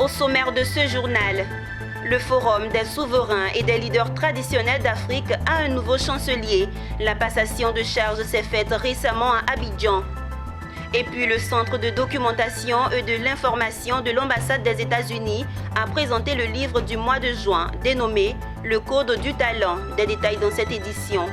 Au sommaire de ce journal, le Forum des souverains et des leaders traditionnels d'Afrique a un nouveau chancelier. La passation de charges s'est faite récemment à Abidjan. Et puis le Centre de documentation et de l'information de l'ambassade des États-Unis a présenté le livre du mois de juin dénommé « Le Code du talent ». Des détails dans cette édition.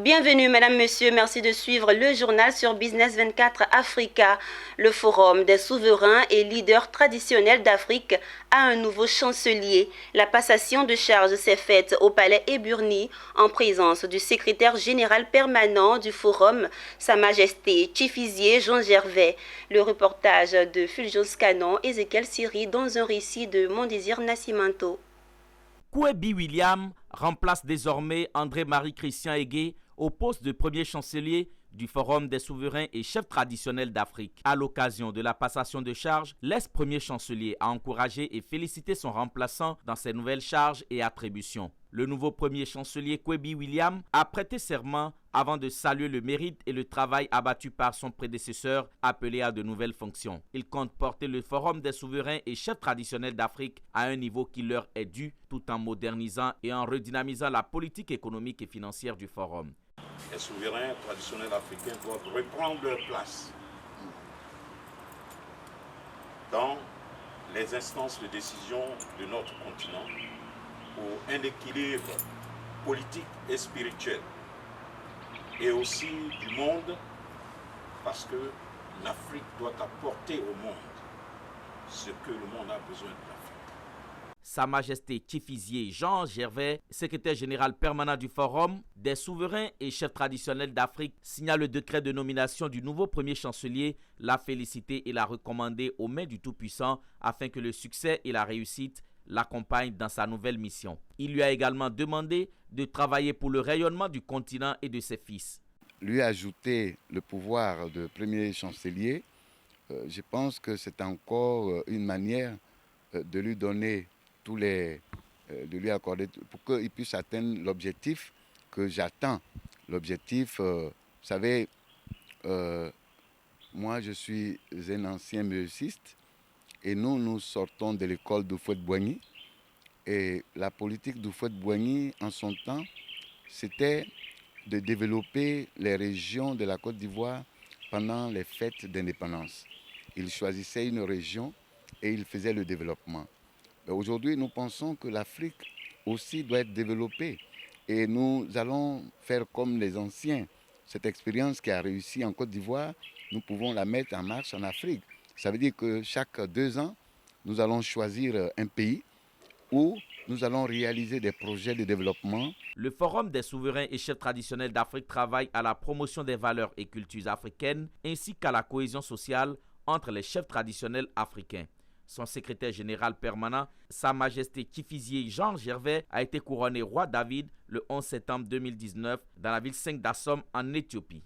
Bienvenue Mesdames, Messieurs, merci de suivre le journal sur Business 24 Africa. Le Forum des souverains et leaders traditionnels d'Afrique a un nouveau chancelier. La passation de charges s'est faite au palais Eburni en présence du secrétaire général permanent du Forum, Sa Majesté Tchifizier Jean Gervais. Le reportage de Fulgence Canon, Ezekiel Siri dans un récit de Mondésir Nascimento. Kouebi William remplace désormais André-Marie Christian Aigué au poste de premier chancelier du Forum des souverains et chefs traditionnels d'Afrique. À l'occasion de la passation de charges, l'ex-premier chancelier a encouragé et félicité son remplaçant dans ses nouvelles charges et attributions. Le nouveau premier chancelier Kouebi William a prêté serment avant de saluer le mérite et le travail abattu par son prédécesseur appelé à de nouvelles fonctions. Il compte porter le Forum des souverains et chefs traditionnels d'Afrique à un niveau qui leur est dû, tout en modernisant et en redynamisant la politique économique et financière du Forum. Les souverains traditionnels africains doivent reprendre leur place dans les instances de décision de notre continent pour un équilibre politique et spirituel, et aussi du monde, parce que l'Afrique doit apporter au monde ce que le monde a besoin de l'Afrique. Sa Majesté Tchifizier Jean Gervais, secrétaire général permanent du Forum des souverains et chefs traditionnels d'Afrique, signa le décret de nomination du nouveau premier chancelier, l'a félicité et l'a recommandé aux mains du Tout-Puissant afin que le succès et la réussite l'accompagnent dans sa nouvelle mission. Il lui a également demandé de travailler pour le rayonnement du continent et de ses fils. Lui ajouter le pouvoir de premier chancelier, je pense que c'est encore une manière de lui donner de lui accorder pour qu'il puisse atteindre l'objectif que j'attends. L'objectif, vous savez, moi je suis un ancien musiciste et nous sortons de l'école d'Houphouët-Boigny. Et la politique d'Houphouët-Boigny en son temps, c'était de développer les régions de la Côte d'Ivoire pendant les fêtes d'indépendance. Il choisissait une région et il faisait le développement. Aujourd'hui, nous pensons que l'Afrique aussi doit être développée et nous allons faire comme les anciens. Cette expérience qui a réussi en Côte d'Ivoire, nous pouvons la mettre en marche en Afrique. Ça veut dire que chaque 2 ans, nous allons choisir un pays où nous allons réaliser des projets de développement. Le Forum des souverains et chefs traditionnels d'Afrique travaille à la promotion des valeurs et cultures africaines ainsi qu'à la cohésion sociale entre les chefs traditionnels africains. Son secrétaire général permanent, Sa Majesté Tchifizier Jean Gervais, a été couronné roi David le 11 septembre 2019 dans la ville 5 d'Assom en Éthiopie.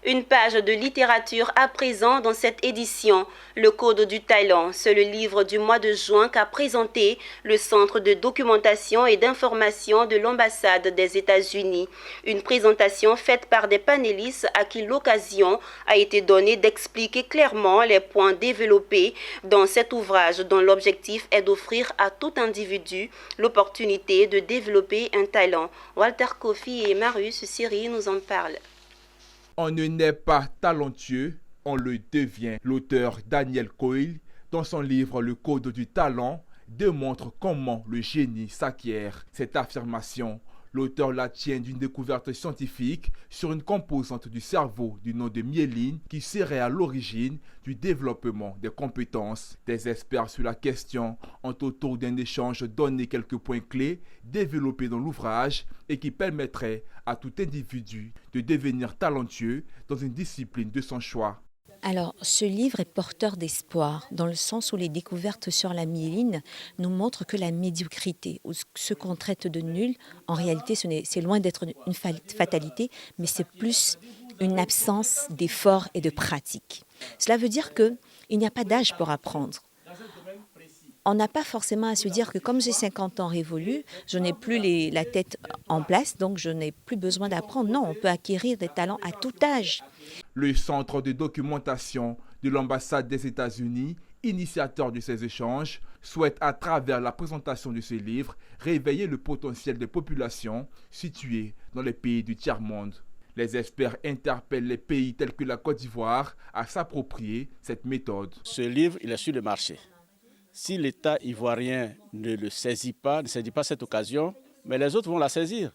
Une page de littérature à présent dans cette édition. Le Code du talent, c'est le livre du mois de juin qu'a présenté le Centre de documentation et d'information de l'ambassade des États-Unis. Une présentation faite par des panélistes à qui l'occasion a été donnée d'expliquer clairement les points développés dans cet ouvrage dont l'objectif est d'offrir à tout individu l'opportunité de développer un talent. Walter Kofi et Marius Siri nous en parlent. On ne naît pas talentueux, on le devient. L'auteur Daniel Coyle, dans son livre Le Code du talent, démontre comment le génie s'acquiert. Cette affirmation, l'auteur la tient d'une découverte scientifique sur une composante du cerveau du nom de myéline qui serait à l'origine du développement des compétences. Des experts sur la question ont autour d'un échange donné quelques points clés développés dans l'ouvrage et qui permettraient à tout individu de devenir talentueux dans une discipline de son choix. Alors, ce livre est porteur d'espoir, dans le sens où les découvertes sur la myéline nous montrent que la médiocrité, ou ce qu'on traite de nul, en réalité, c'est loin d'être une fatalité, mais c'est plus une absence d'effort et de pratique. Cela veut dire qu'il n'y a pas d'âge pour apprendre. on n'a pas forcément à se dire que comme j'ai 50 ans révolus, je n'ai plus la tête en place, donc je n'ai plus besoin d'apprendre. Non, on peut acquérir des talents à tout âge. Le centre de documentation de l'ambassade des États-Unis, initiateur de ces échanges, souhaite à travers la présentation de ce livre réveiller le potentiel des populations situées dans les pays du tiers-monde. Les experts interpellent les pays tels que la Côte d'Ivoire à s'approprier cette méthode. Ce livre, il est sur le marché. Si l'État ivoirien ne saisit pas cette occasion, mais les autres vont la saisir.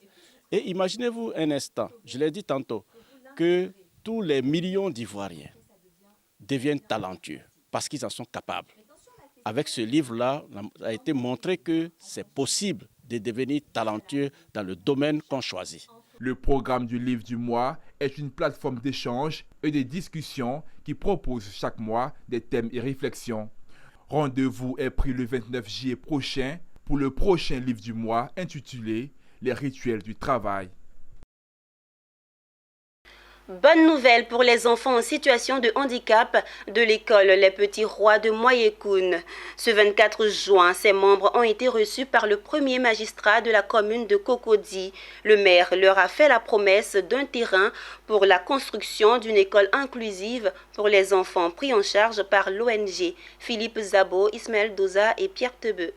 Et imaginez-vous un instant, je l'ai dit tantôt, que tous les millions d'Ivoiriens deviennent talentueux parce qu'ils en sont capables. Avec ce livre-là, il a été montré que c'est possible de devenir talentueux dans le domaine qu'on choisit. Le programme du livre du mois est une plateforme d'échange et de discussion qui propose chaque mois des thèmes et réflexions. Rendez-vous est pris le 29 juillet prochain pour le prochain livre du mois intitulé « Les rituels du travail ». Bonne nouvelle pour les enfants en situation de handicap de l'école Les Petits Rois de Moayekoun. Ce 24 juin, ses membres ont été reçus par le premier magistrat de la commune de Cocody. Le maire leur a fait la promesse d'un terrain pour la construction d'une école inclusive pour les enfants pris en charge par l'ONG. Philippe Zabo, Ismaël Doza et Pierre Tebeu.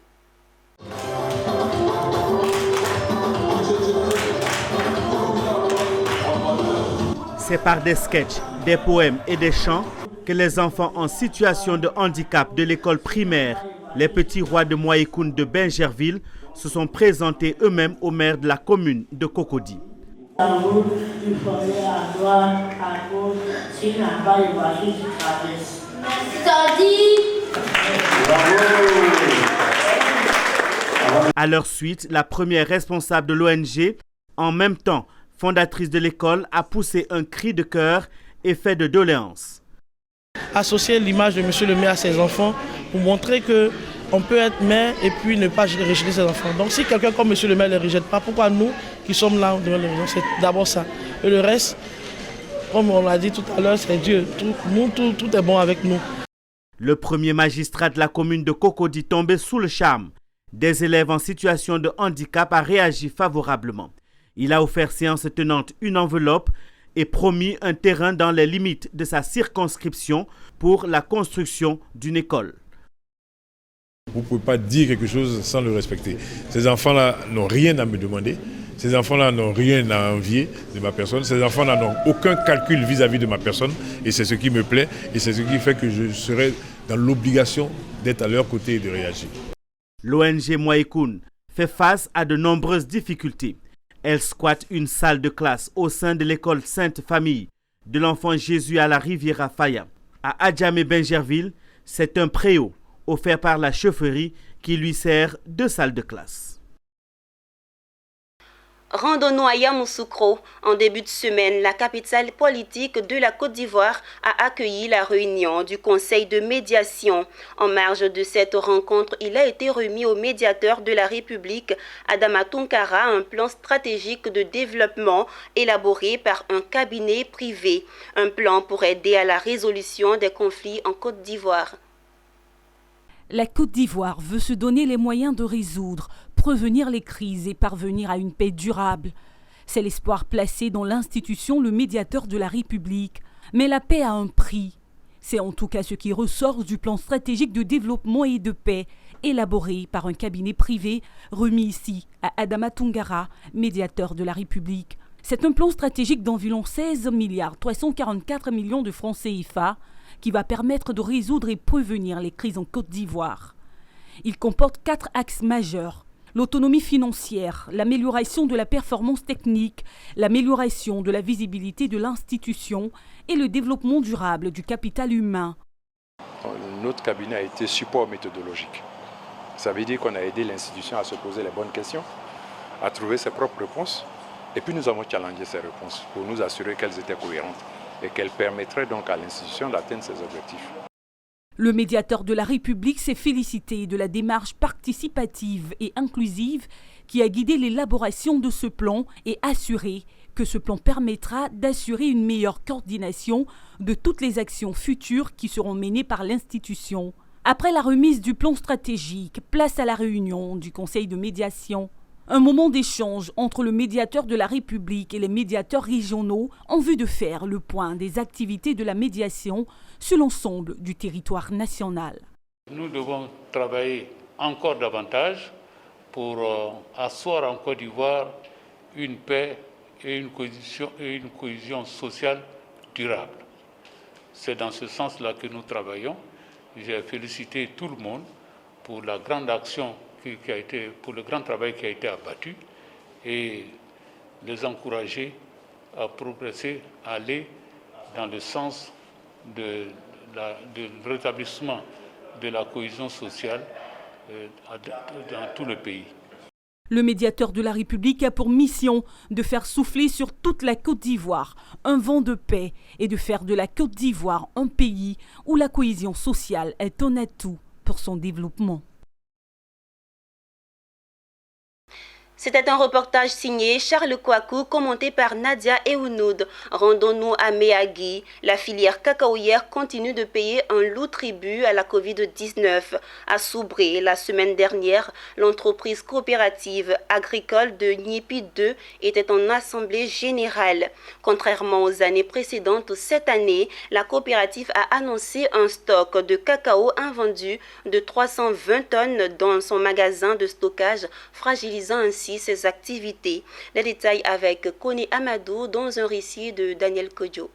C'est par des sketchs, des poèmes et des chants que les enfants en situation de handicap de l'école primaire Les Petits Rois de Moayekoun de Bingerville se sont présentés eux-mêmes au maire de la commune de Cocody. À leur suite, la première responsable de l'ONG, en même temps fondatrice de l'école, a poussé un cri de cœur et fait de doléances. Associer l'image de Monsieur le maire à ses enfants pour montrer qu'on peut être maire et puis ne pas rejeter ses enfants. Donc si quelqu'un comme Monsieur le maire ne les rejette pas, pourquoi nous qui sommes là, c'est d'abord ça. Et le reste, comme on l'a dit tout à l'heure, c'est Dieu. Tout est bon avec nous. Le premier magistrat de la commune de Cocody, tombé sous le charme des élèves en situation de handicap, a réagi favorablement. Il a offert séance tenante une enveloppe et promis un terrain dans les limites de sa circonscription pour la construction d'une école. Vous ne pouvez pas dire quelque chose sans le respecter. Ces enfants-là n'ont rien à me demander. Ces enfants-là n'ont rien à envier de ma personne. Ces enfants-là n'ont aucun calcul vis-à-vis de ma personne. Et c'est ce qui me plaît. Et c'est ce qui fait que je serai dans l'obligation d'être à leur côté et de réagir. L'ONG Moayekoun fait face à de nombreuses difficultés. Elle squatte une salle de classe au sein de l'école Sainte-Famille de l'Enfant Jésus à la Riviera Faya. À Adjamé-Bingerville, c'est un préau offert par la chefferie qui lui sert de salle de classe. Rendons-nous à Yamoussoukro. En début de semaine, la capitale politique de la Côte d'Ivoire a accueilli la réunion du Conseil de médiation. En marge de cette rencontre, il a été remis au médiateur de la République, Adama Tounkara, un plan stratégique de développement élaboré par un cabinet privé. Un plan pour aider à la résolution des conflits en Côte d'Ivoire. La Côte d'Ivoire veut se donner les moyens de résoudre, prévenir les crises et parvenir à une paix durable. C'est l'espoir placé dans l'institution le médiateur de la République. Mais la paix a un prix. C'est en tout cas ce qui ressort du plan stratégique de développement et de paix, élaboré par un cabinet privé remis ici à Adama Tounkara, médiateur de la République. C'est un plan stratégique d'environ 16,344 milliards de francs CFA qui va permettre de résoudre et prévenir les crises en Côte d'Ivoire. Il comporte 4 axes majeurs: l'autonomie financière, l'amélioration de la performance technique, l'amélioration de la visibilité de l'institution et le développement durable du capital humain. Notre cabinet a été support méthodologique. Ça veut dire qu'on a aidé l'institution à se poser les bonnes questions, à trouver ses propres réponses. Et puis nous avons challengé ces réponses pour nous assurer qu'elles étaient cohérentes et qu'elles permettraient donc à l'institution d'atteindre ses objectifs. Le médiateur de la République s'est félicité de la démarche participative et inclusive qui a guidé l'élaboration de ce plan et assuré que ce plan permettra d'assurer une meilleure coordination de toutes les actions futures qui seront menées par l'institution. Après la remise du plan stratégique, place à la réunion du Conseil de médiation. Un moment d'échange entre le médiateur de la République et les médiateurs régionaux en vue de faire le point des activités de la médiation sur l'ensemble du territoire national. Nous devons travailler encore davantage pour asseoir en Côte d'Ivoire une paix et une cohésion sociale durable. C'est dans ce sens-là que nous travaillons. J'ai félicité tout le monde pour la grande action pour le grand travail qui a été abattu et les encourager à progresser, à aller dans le sens de rétablissement de la cohésion sociale dans tout le pays. Le médiateur de la République a pour mission de faire souffler sur toute la Côte d'Ivoire un vent de paix et de faire de la Côte d'Ivoire un pays où la cohésion sociale est un atout pour son développement. C'était un reportage signé Charles Kouakou, commenté par Nadia Eounoud. Rendons-nous à Méagui. La filière cacaoyère continue de payer un lourd tribut à la Covid-19. À Soubré, la semaine dernière, l'entreprise coopérative agricole de Gnipi 2 était en assemblée générale. Contrairement aux années précédentes, cette année, la coopérative a annoncé un stock de cacao invendu de 320 tonnes dans son magasin de stockage, fragilisant ainsi ses activités. Les détails avec Kone Amadou dans un récit de Daniel Kodjo.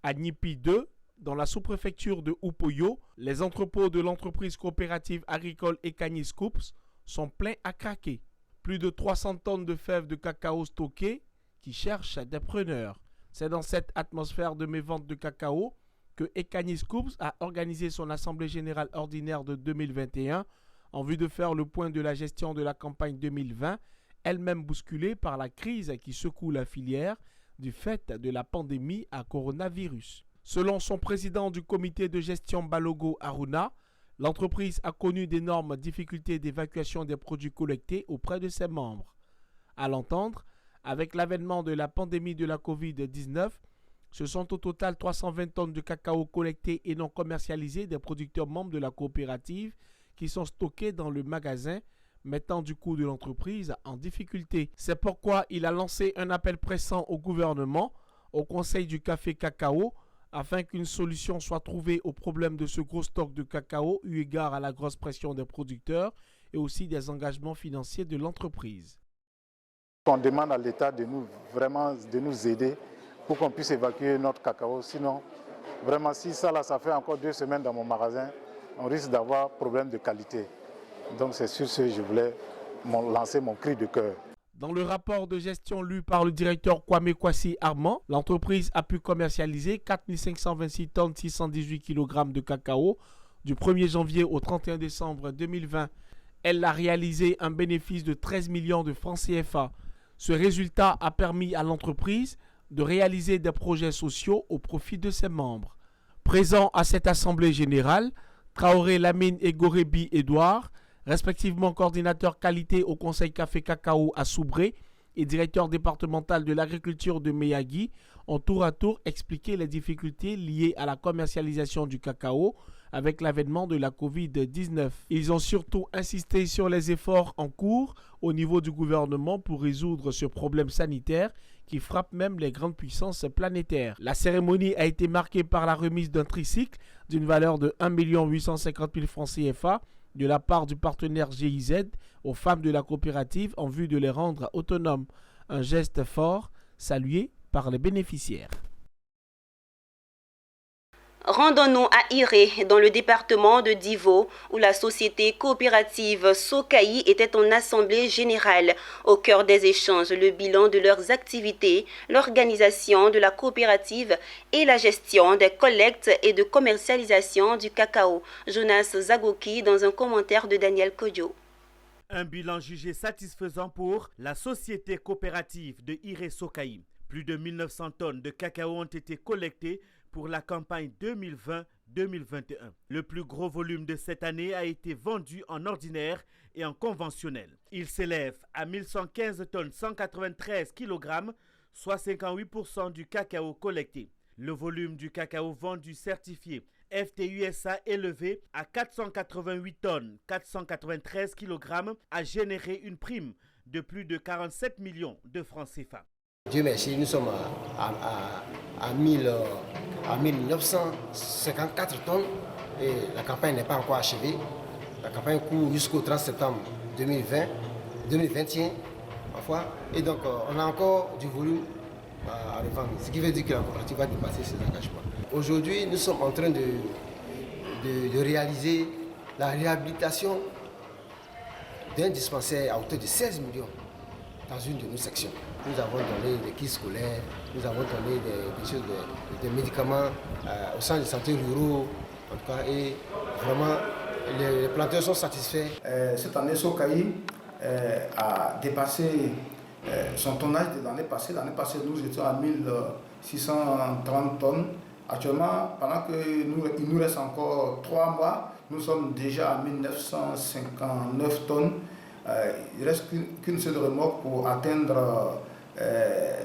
À Gnipi 2, dans la sous-préfecture de Upoyo, les entrepôts de l'entreprise coopérative agricole Ekani Scoops sont pleins à craquer. Plus de 300 tonnes de fèves de cacao stockées qui cherchent des preneurs. C'est dans cette atmosphère de mévente de cacao que Ekani Scoops a organisé son assemblée générale ordinaire de 2021 en vue de faire le point de la gestion de la campagne 2020, elle-même bousculée par la crise qui secoue la filière du fait de la pandémie à coronavirus. Selon son président du comité de gestion Balogo Aruna, l'entreprise a connu d'énormes difficultés d'évacuation des produits collectés auprès de ses membres. À l'entendre, avec l'avènement de la pandémie de la Covid-19, ce sont au total 320 tonnes de cacao collectées et non commercialisées des producteurs membres de la coopérative qui sont stockés dans le magasin, mettant du coup de l'entreprise en difficulté. C'est pourquoi il a lancé un appel pressant au gouvernement, au Conseil du café cacao, afin qu'une solution soit trouvée au problème de ce gros stock de cacao eu égard à la grosse pression des producteurs et aussi des engagements financiers de l'entreprise. On demande à l'État de nous aider pour qu'on puisse évacuer notre cacao. Sinon, vraiment, si ça fait encore 2 semaines dans mon magasin, on risque d'avoir problème de qualité. Donc c'est sur ce que je voulais lancer mon cri de cœur. Dans le rapport de gestion lu par le directeur Kwame Kwasi Armand, l'entreprise a pu commercialiser 4 526 tonnes 618 kg de cacao du 1er janvier au 31 décembre 2020. Elle a réalisé un bénéfice de 13 millions de francs CFA. Ce résultat a permis à l'entreprise de réaliser des projets sociaux au profit de ses membres. Présents à cette assemblée générale, Traoré Lamine et Gorebi Edouard, respectivement coordinateur qualité au Conseil Café Cacao à Soubré et directeur départemental de l'agriculture de Méagui, ont tour à tour expliqué les difficultés liées à la commercialisation du cacao avec l'avènement de la Covid-19. Ils ont surtout insisté sur les efforts en cours au niveau du gouvernement pour résoudre ce problème sanitaire qui frappe même les grandes puissances planétaires. La cérémonie a été marquée par la remise d'un tricycle d'une valeur de 1 850 000 francs CFA de la part du partenaire GIZ aux femmes de la coopérative en vue de les rendre autonomes. Un geste fort salué par les bénéficiaires. Rendons-nous à Iré, dans le département de Divo, où la société coopérative Sokaï était en assemblée générale. Au cœur des échanges, le bilan de leurs activités, l'organisation de la coopérative et la gestion des collectes et de commercialisation du cacao. Jonas Zagoki dans un commentaire de Daniel Kodjo. Un bilan jugé satisfaisant pour la société coopérative de Iré Sokaï. Plus de 1900 tonnes de cacao ont été collectées pour la campagne 2020-2021. Le plus gros volume de cette année a été vendu en ordinaire et en conventionnel. Il s'élève à 1115 tonnes 193 kg, soit 58% du cacao collecté. Le volume du cacao vendu certifié FTUSA élevé à 488 tonnes, 493 kg, a généré une prime de plus de 47 millions de francs CFA. Dieu merci, nous sommes à 1954 tonnes et la campagne n'est pas encore achevée. La campagne court jusqu'au 30 septembre 2021, parfois, et donc on a encore du volume à revendre, ce qui veut dire que la coopérative va dépasser ses engagements. Aujourd'hui, nous sommes en train de réaliser la réhabilitation d'un dispensaire à hauteur de 16 millions dans une de nos sections. Nous avons donné des kits scolaires, nous avons donné des médicaments au centre de santé ruraux, en tout cas, et vraiment les planteurs sont satisfaits. Cette année, Sokaï a dépassé son tonnage de l'année passée. L'année passée, nous étions à 1630 tonnes. Actuellement, pendant qu'il nous reste encore 3 mois, nous sommes déjà à 1959 tonnes. Il ne reste qu'une seule remorque pour atteindre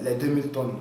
les 2000 tonnes.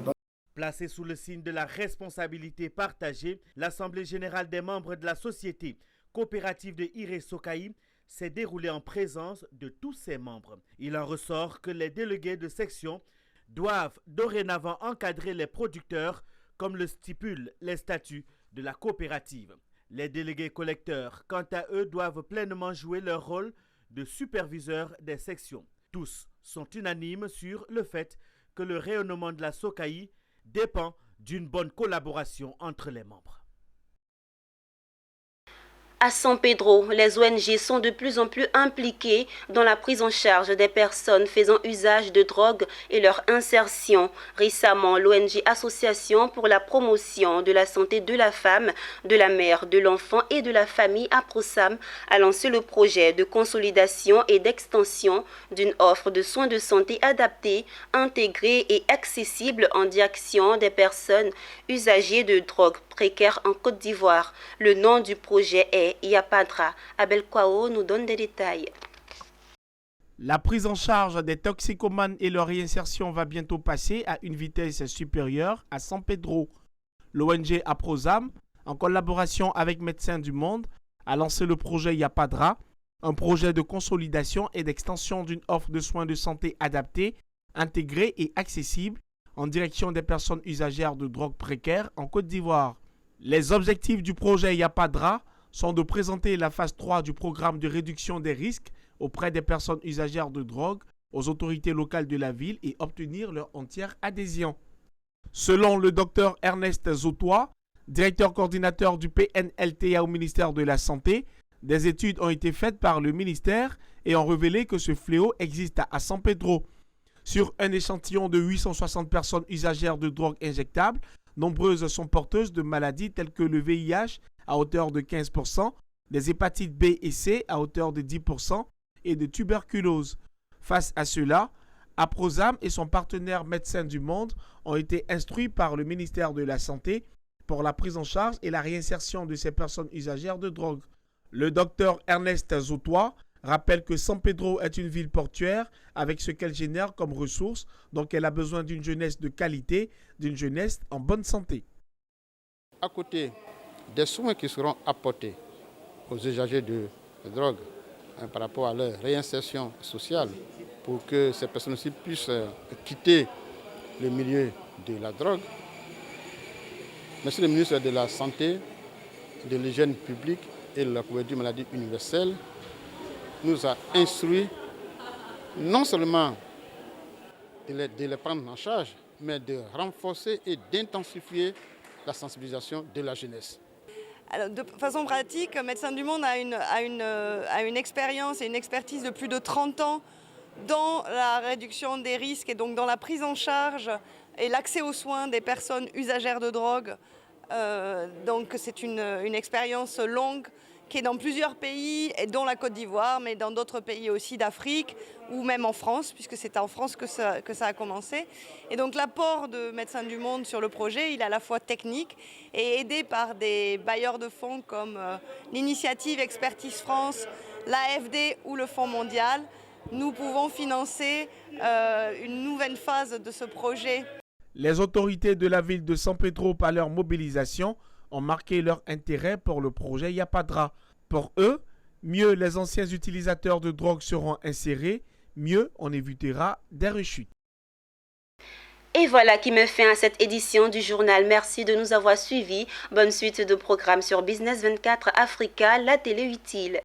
Placée sous le signe de la responsabilité partagée, l'Assemblée générale des membres de la société coopérative de Iré Sokaï s'est déroulée en présence de tous ses membres. Il en ressort que les délégués de section doivent dorénavant encadrer les producteurs comme le stipulent les statuts de la coopérative. Les délégués collecteurs, quant à eux, doivent pleinement jouer leur rôle de superviseurs des sections. Tous sont unanimes sur le fait que le rayonnement de la Sokaï dépend d'une bonne collaboration entre les membres. À San Pedro, les ONG sont de plus en plus impliquées dans la prise en charge des personnes faisant usage de drogue et leur insertion. Récemment, l'ONG Association pour la promotion de la santé de la femme, de la mère, de l'enfant et de la famille APROSAM a lancé le projet de consolidation et d'extension d'une offre de soins de santé adaptée, intégrée et accessible en direction des personnes usagées de drogue précaires en Côte d'Ivoire. Le nom du projet est Yapadra. Abel Kwao nous donne des détails. La prise en charge des toxicomanes et leur réinsertion va bientôt passer à une vitesse supérieure à San Pedro. L'ONG APROSAM, en collaboration avec Médecins du Monde, a lancé le projet Yapadra, un projet de consolidation et d'extension d'une offre de soins de santé adaptée, intégrée et accessible en direction des personnes usagères de drogue précaires en Côte d'Ivoire. Les objectifs du projet Yapadra sont de présenter la phase 3 du programme de réduction des risques auprès des personnes usagères de drogue aux autorités locales de la ville et obtenir leur entière adhésion. Selon le Dr Ernest Zotois, directeur coordinateur du PNLTA au ministère de la Santé, des études ont été faites par le ministère et ont révélé que ce fléau existe à San Pedro. Sur un échantillon de 860 personnes usagères de drogue injectables, nombreuses sont porteuses de maladies telles que le VIH à hauteur de 15%, des hépatites B et C à hauteur de 10% et de tuberculose. Face à cela, APROSAM et son partenaire Médecins du Monde ont été instruits par le ministère de la Santé pour la prise en charge et la réinsertion de ces personnes usagères de drogue. Le docteur Ernest Zotois rappelle que San Pedro est une ville portuaire avec ce qu'elle génère comme ressources, donc elle a besoin d'une jeunesse de qualité, d'une jeunesse en bonne santé. À côté des soins qui seront apportés aux usagers de drogue par rapport à leur réinsertion sociale pour que ces personnes-ci puissent quitter le milieu de la drogue, Monsieur le ministre de la Santé, de l'Hygiène publique et de la couverture maladie universelle nous a instruit non seulement de les prendre en charge, mais de renforcer et d'intensifier la sensibilisation de la jeunesse. Alors, de façon pratique, Médecins du Monde a une expérience et une expertise de plus de 30 ans dans la réduction des risques et donc dans la prise en charge et l'accès aux soins des personnes usagères de drogue. Donc c'est une expérience longue qui est dans plusieurs pays, dont la Côte d'Ivoire, mais dans d'autres pays aussi d'Afrique, ou même en France, puisque c'est en France que ça a commencé. Et donc l'apport de Médecins du Monde sur le projet, il est à la fois technique et aidé par des bailleurs de fonds comme l'initiative Expertise France, l'AFD ou le Fonds mondial. Nous pouvons financer une nouvelle phase de ce projet. Les autorités de la ville de San Pedro, par leur mobilisation, ont marqué leur intérêt pour le projet Yapadra. Pour eux, mieux les anciens utilisateurs de drogue seront insérés, mieux on évitera des rechutes. Et voilà qui met fin à cette édition du journal. Merci de nous avoir suivis. Bonne suite de programmes sur Business 24 Africa, la télé utile.